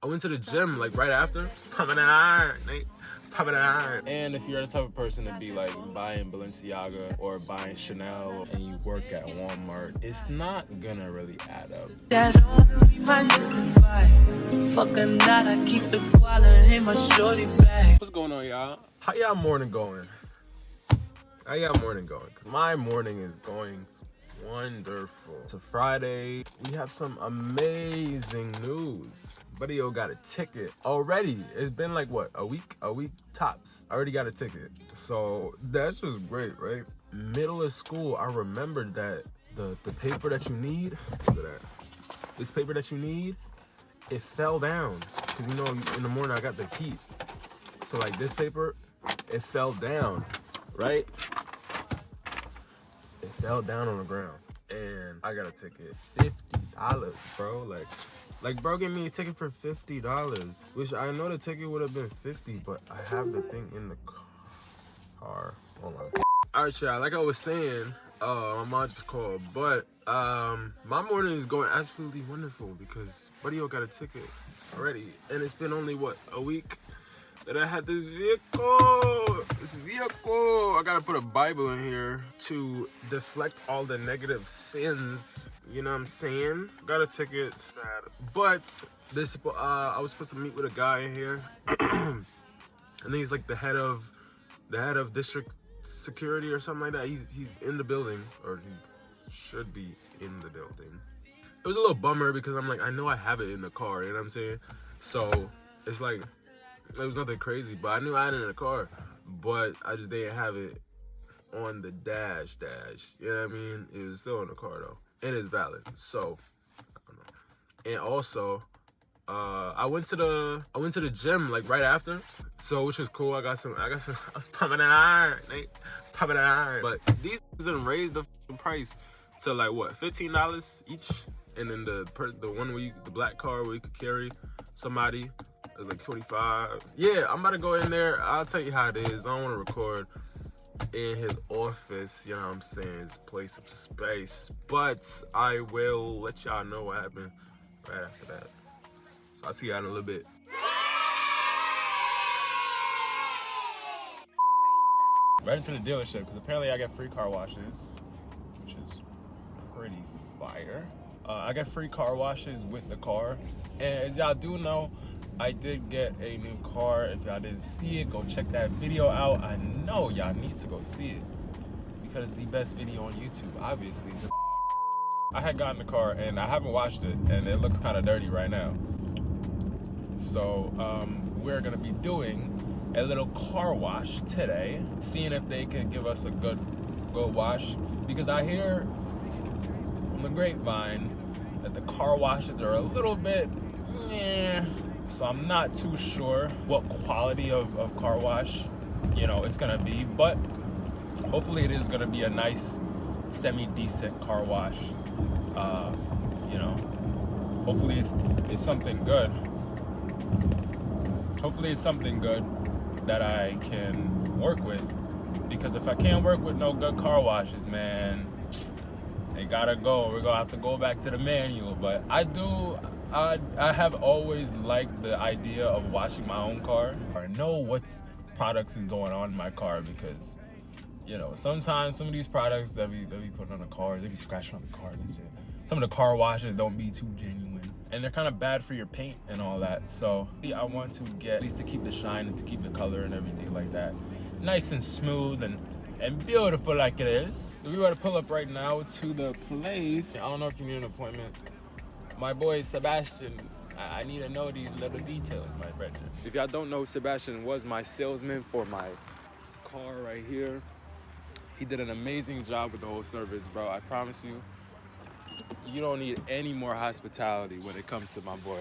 I went to the gym like right after. Pumping that iron, Nate. Pumping that iron. And if you're the type of person to be like buying Balenciaga or buying Chanel and you work at Walmart, it's not gonna really add up. What's going on, y'all? How y'all morning going? How y'all morning going? Cause my morning is going wonderful. It's a Friday. We have some amazing news. Buddy-o got a ticket already. It's been like what, a week tops. I already got a ticket. So that's just great, right? Middle of school, I remembered that the paper that you need, look at that. This paper that you need, it fell down. Cause you know, in the morning I got the heat. So like this paper, it fell down, right? It fell down on the ground. And I got a ticket, $50, bro. Like bro gave me a ticket for $50, which I know the ticket would have been $50, but I have the thing in the car. Hold on. All right, y'all, like I was saying, my mom just called, but my morning is going absolutely wonderful because Buddy-o got a ticket already, and it's been only what, a week that I had this vehicle. I gotta put a Bible in here to deflect all the negative sins. You know what I'm saying? Got a ticket, sad. But this, I was supposed to meet with a guy in here. I think he's like the head of district security or something like that. He's in the building, or he should be in the building. It was a little bummer because I'm like, I know I have it in the car, you know what I'm saying? So it's like, it was nothing crazy, but I knew I had it in the car, but I just didn't have it on the dash. You know what I mean? It was still in the car though, and it's valid. So I don't know. And also, I went to the gym like right after, so which was cool. I was pumping that iron, Nate, pumping that iron. But these didn't raise the price to like what, $15 each, and then the one where the black car where you could carry somebody. Like 25. Yeah, I'm about to go in there. I'll tell you how it is. I don't want to record in his office, you know what I'm saying, his place of space. But I will let y'all know what happened right after that. So I'll see y'all in a little bit. Right into the dealership, because apparently I get free car washes, which is pretty fire. I get free car washes with the car. And as y'all do know, I did get a new car. If y'all didn't see it, go check that video out. I know y'all need to go see it because it's the best video on YouTube, obviously. I had gotten the car and I haven't washed it, and it looks kind of dirty right now. So we're gonna be doing a little car wash today, seeing if they can give us a good wash, because I hear from the grapevine that the car washes are a little bit so I'm not too sure what quality of car wash, you know, it's gonna be, but hopefully it is gonna be a nice semi-decent car wash. You know, hopefully it's something good. Hopefully it's something good that I can work with, because if I can't work with no good car washes, man, they gotta go. We're gonna have to go back to the manual. But I have always liked the idea of washing my own car. I know what products is going on in my car, because, you know, sometimes some of these products that we put on the cars, they be scratching on the cars and shit. Some of the car washes don't be too genuine, and they're kind of bad for your paint and all that. So I want to get, at least to keep the shine and to keep the color and everything like that nice and smooth and beautiful like it is. We're about to pull up right now to the place. I don't know if you need an appointment. My boy Sebastian, I need to know these little details, my brother. If y'all don't know, Sebastian was my salesman for my car right here. He did an amazing job with the whole service, bro. I promise you, you don't need any more hospitality when it comes to my boy.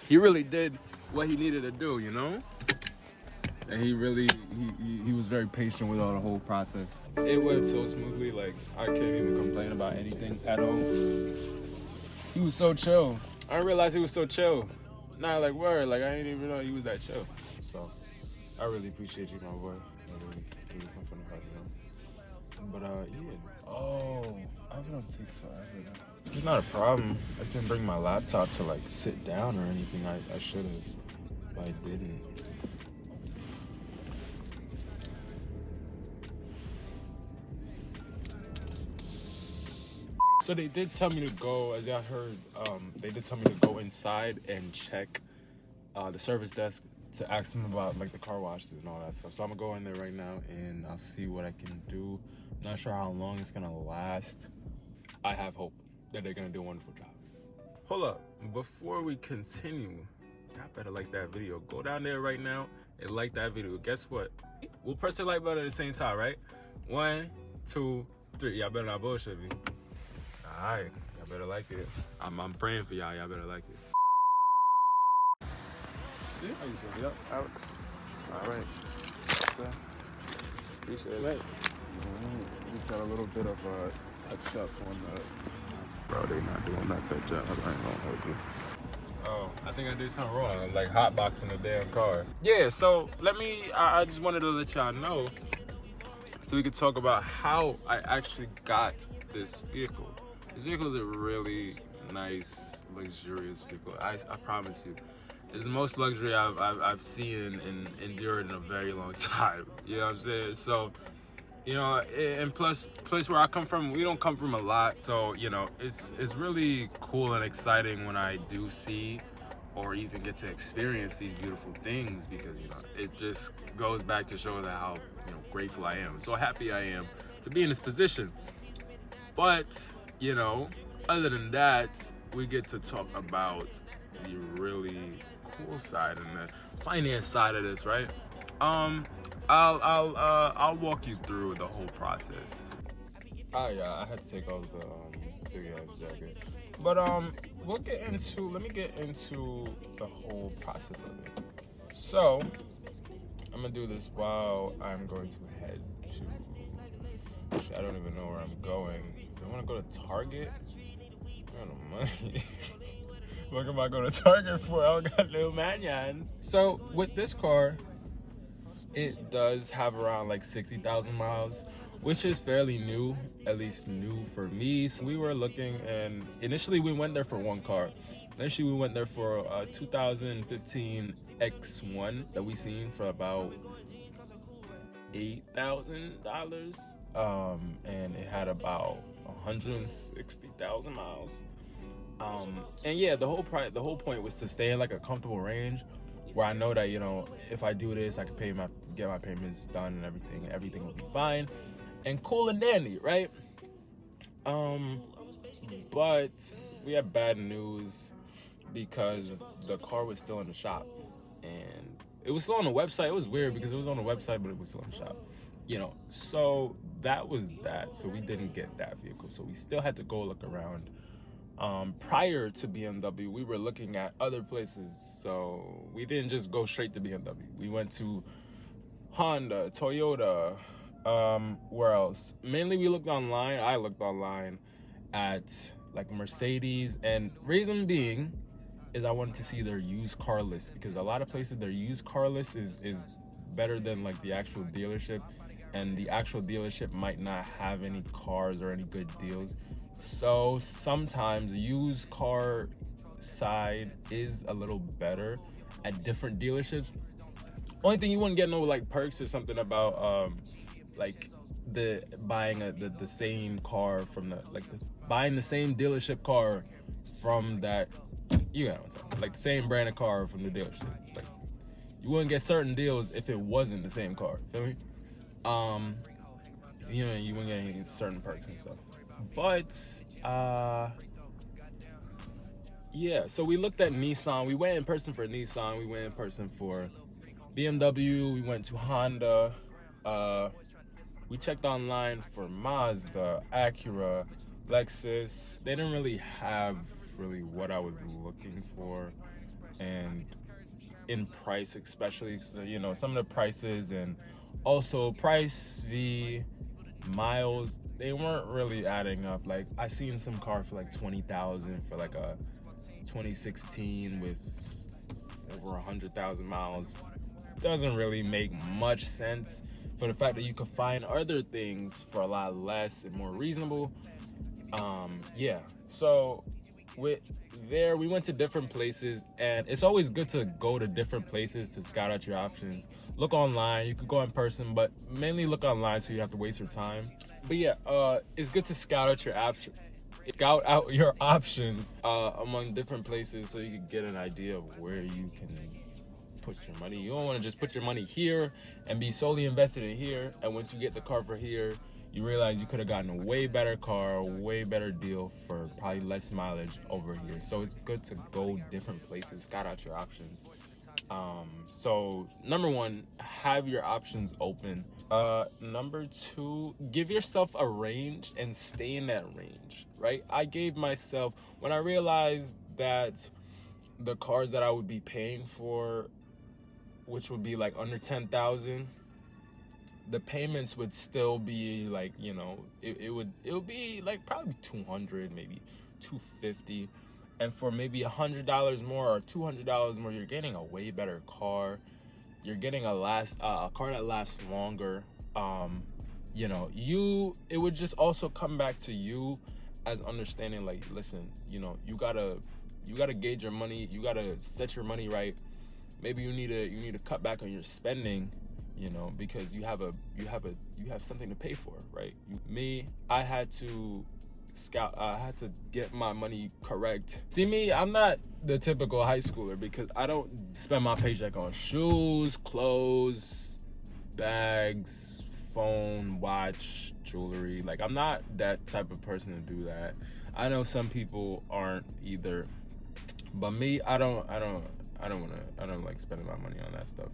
He really did what he needed to do, you know? And he was very patient with all the whole process. It went so smoothly, like I can't even complain about anything at all. He was so chill. I didn't realize he was so chill. Nah, like word, like I didn't even know he was that chill. So I really appreciate you, my boy. I really come from the heart, you know. But yeah. Oh, I'm gonna take forever now. It's not a problem. I just didn't bring my laptop to like sit down or anything. I should have, but I didn't. So they did tell me to go, as I heard, they did tell me to go inside and check the service desk to ask them about like the car washes and all that stuff. So I'm gonna go in there right now and I'll see what I can do. Not sure how long it's gonna last. I have hope that they're gonna do a wonderful job. Hold up, before we continue, y'all better like that video. Go down there right now and like that video. Guess what? We'll press the like button at the same time, right? 1, 2, 3. Y'all better not bullshit me. All right, y'all better like it. I'm praying for y'all. Y'all better like it. Yeah, how you doing? Yep, Alex. All right. So, appreciate it. Just got a little bit of a touch up on the. Bro, they not doing that good job. I ain't gonna hold you. Oh, I think I did something wrong. Like hotboxing the damn car. Yeah, so I just wanted to let y'all know so we could talk about how I actually got this vehicle. This vehicle is a really nice, luxurious vehicle. I promise you. It's the most luxury I've seen and endured in a very long time. You know what I'm saying? So, you know, and plus where I come from, we don't come from a lot. So, you know, it's really cool and exciting when I do see or even get to experience these beautiful things, because, you know, it just goes back to show that how, you know, grateful I am. So happy I am to be in this position. But, you know, other than that, we get to talk about the really cool side and the finance side of this, right? I'll walk you through the whole process. Oh yeah, I had to take off the big ass jacket. But let me get into the whole process of it. So I'm gonna do this while I'm going to head to, I don't even know where I'm going. I wanna go to Target. I don't know money. What am I going to Target for? I don't got no manions. So with this car, it does have around like 60,000 miles, which is fairly new, at least new for me. So we were looking, and initially we went there for one car. Initially we went there for a 2015 X1 that we seen for about $8,000. And it had about 160,000 miles. And yeah, the whole point was to stay in like a comfortable range where I know that, you know, if I do this, I can get my payments done and everything will be fine and cool and dandy, right? But we had bad news because the car was still in the shop, and it was still on the website. It was weird because it was on the website, but it was still in the shop, you know. So that was that. So we didn't get that vehicle. So we still had to go look around. Prior to BMW, we were looking at other places, so we didn't just go straight to BMW. We went to Honda, Toyota, where else? Mainly we looked online. I looked online at like Mercedes, and reason being is I wanted to see their used car list, because a lot of places their used car list is better than like the actual dealership, and the actual dealership might not have any cars or any good deals. So sometimes the used car side is a little better at different dealerships. Only thing you wouldn't get no like perks or something about like the buying the same car from buying the same dealership car from that, you know what I'm saying, like the same brand of car from the dealership. Like you wouldn't get certain deals if it wasn't the same car. Feel me? You know, you wouldn't get any certain perks and stuff. But yeah, so we looked at Nissan. We went in person for Nissan. We went in person for BMW. We went to Honda. We checked online for Mazda, Acura, Lexus. They didn't really have what I was looking for, and in price especially. So, you know, some of the prices and also price v miles, they weren't really adding up. Like I seen some car for like 20,000 for like a 2016 with over 100,000 miles. Doesn't really make much sense for the fact that you could find other things for a lot less and more reasonable. Yeah. So with there, we went to different places, and it's always good to go to different places to scout out your options. Look online. You could go in person, but mainly look online so you have to waste your time. But yeah, it's good to scout out your options among different places so you can get an idea of where you can put your money. You don't want to just put your money here and be solely invested in here, and once you get the car for here, you realize you could have gotten a way better car, a way better deal for probably less mileage over here. So it's good to go different places, scout out your options. So number one, have your options open. Number two, give yourself a range and stay in that range, right? I gave myself, when I realized that the cars that I would be paying for, which would be like under 10,000, the payments would still be like, it would be like probably 200, maybe 250. And for maybe $100 more or $200 more, you're getting a way better car. You're getting a car that lasts longer. It would just also come back to you as understanding, like, listen, you gotta gauge your money. You gotta set your money right. Maybe you need to cut back on your spending, because you have something to pay for, right? I had to get my money correct. See, me, I'm not the typical high schooler because I don't spend my paycheck on shoes, clothes, bags, phone, watch, jewelry. Like, I'm not that type of person to do that. I know some people aren't either, but me, I don't like spending my money on that stuff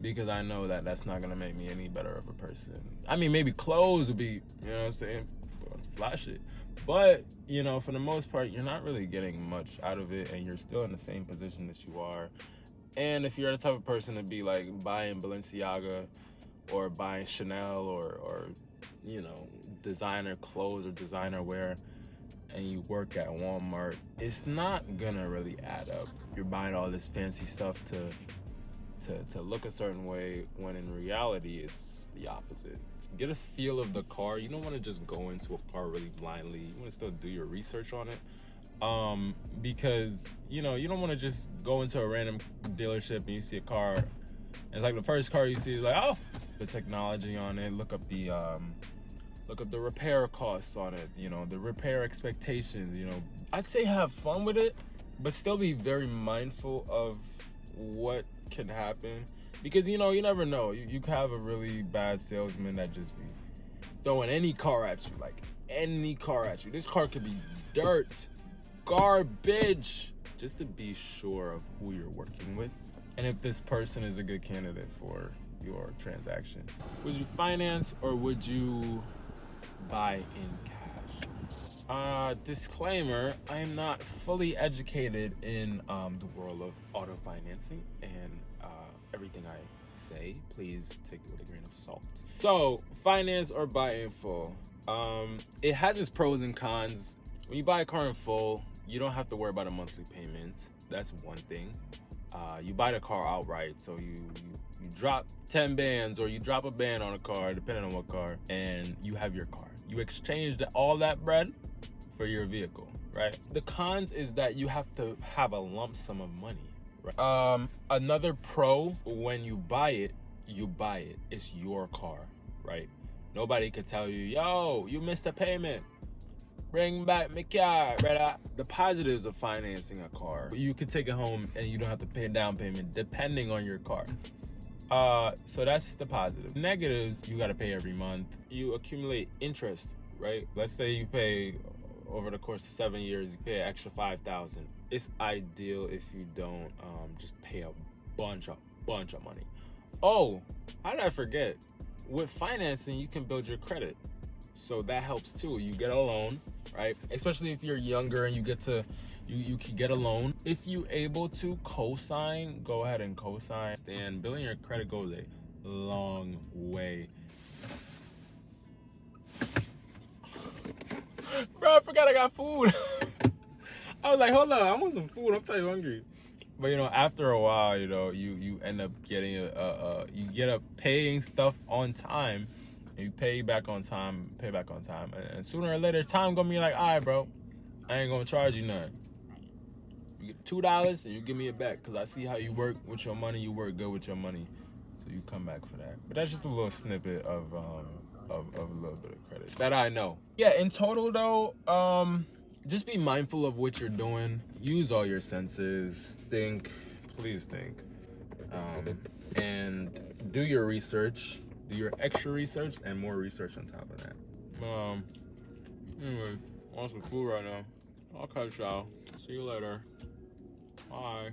because I know that that's not gonna make me any better of a person. I mean, maybe clothes would be, flash it. But, for the most part, you're not really getting much out of it, and you're still in the same position that you are. And if you're the type of person to be like buying Balenciaga or buying Chanel or designer clothes or designer wear, and you work at Walmart, it's not gonna really add up. You're buying all this fancy stuff to look a certain way, when in reality it's the opposite. Get a feel of the car. You don't want to just go into a car really blindly. You want to still do your research on it, because you don't want to just go into a random dealership and you see a car, and it's like the first car you see is like, oh, the technology on it. Look up the repair costs on it, the repair expectations. I'd say have fun with it, but still be very mindful of what can happen, because you never know. You could have a really bad salesman that just be throwing any car at you, like any car at you. This car could be dirt, garbage, just to be sure of who you're working with and if this person is a good candidate for your transaction. Would you finance or would you buy in cash? Disclaimer, I am not fully educated in the world of auto financing, and everything I say, please take it with a grain of salt. So, finance or buy in full? It has its pros and cons. When you buy a car in full, you don't have to worry about a monthly payment. That's one thing. You buy the car outright, so you drop 10 bands or you drop a band on a car, depending on what car, and you have your car. You exchanged all that bread for your vehicle, right? The cons is that you have to have a lump sum of money, right? Another pro, when you buy it. It's your car, right? Nobody could tell you, yo, you missed a payment, bring back my car, brother. The positives of financing a car: you can take it home and you don't have to pay a down payment depending on your car. So that's the positive. Negatives, you gotta pay every month. You accumulate interest, right? Let's say you pay over the course of 7 years, you pay an extra $5,000. It's ideal if you don't just pay a bunch of money. Oh, how did I forget? With financing, you can build your credit, so that helps too. You get a loan, right? Especially if you're younger and you can get a loan. If you able to co-sign, go ahead and co-sign. And building your credit goes a long way. Bro, I forgot I got food. I was like, hold on, I want some food. I'm too hungry. But after a while, you end up getting you get up paying stuff on time, and you pay back on time, and sooner or later, time gonna be like, all right, bro, I ain't gonna charge you nothing. You get $2 and you give me it back, because I see how you work with your money. You work good with your money, so you come back for that. But that's just a little snippet of a little bit of credit that I know. Yeah, in total though, just be mindful of what you're doing. Use all your senses. Think, please think, and do your research. Do your extra research and more research on top of that. Anyway, I want some food right now. I'll catch y'all. See you later. Bye.